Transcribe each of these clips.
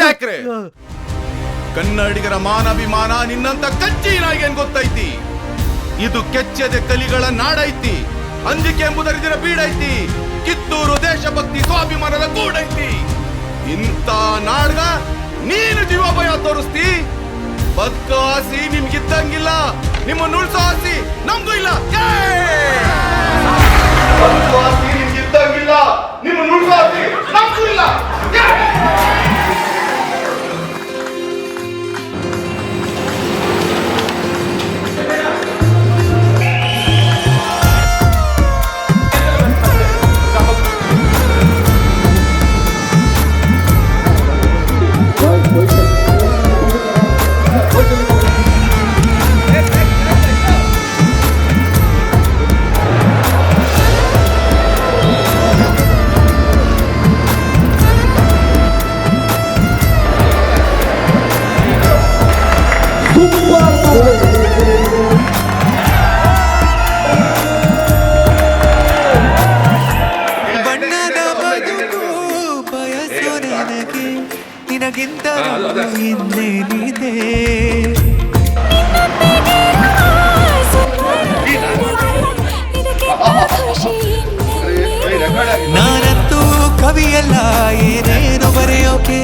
ಯಾಕ್ರೆ ಕನ್ನಡಿಗರ ಮಾನಾಭಿಮಾನ ನಿನ್ನಂತ ಕಚ್ಚಿ ನಾಯಿಗೇನ್ ಗೊತ್ತೈತಿ? ಇದು ಕೆಚ್ಚದೆ ಕಲಿಗಳ ನಾಡೈತಿ, ಅಂಜಿಕೆ ಎಂಬುದರಿದಿನ ಬೀಡೈತಿ, ಕಿತ್ತೂರು ದೇಶಭಕ್ತಿ ಸ್ವಾಭಿಮಾನದ ಗೂಡೈತಿ. ಇಂಥ ನಾಡ್ಗ ನೀನು ಜೀವ ಭಯ ತೋರಿಸ್ತಿ? ಬದುಕೋ ಆಸಿ ನಿಮ್ಗಿದ್ದಂಗಿಲ್ಲ, ನಿಮ್ಮನ್ನು ಉಳಿಸೋ ಆಸಿ ನಮ್ಗೂ ಇಲ್ಲ. ಬದುಕೋ ಆಸಿ ನಿಮ್ಗಿದ್ದಂಗಿಲ್ಲ, ನಿಮ್ಮನ್ನು ಉಳಿಸೋ ಆಸಿ ನಮ್ಗೂ ಇಲ್ಲ. ಬಣ್ಣದ ಬದುಕು ಬಯಸೋ ನನಗೆ ನಿನಗಿಂತ ಇನ್ನೇನಿದೆ. ನಾನಂತೂ ಕವಿಯಲ್ಲ ಏನೇನು ಬರೆಯೋಕೆ,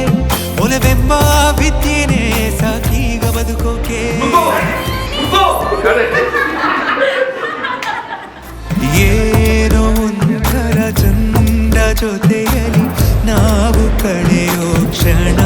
ಒಲವೆಂಬ ವಿದ್ಯೆನೇ ಸಾಕೀಗ ಬದುಕೋಕೆ. ಏನೋ ಒಂಥರ ಚಂದ ಜೊತೆಯಲ್ಲಿ ನಾವು ಕಳೆಯೋ ಕ್ಷಣ.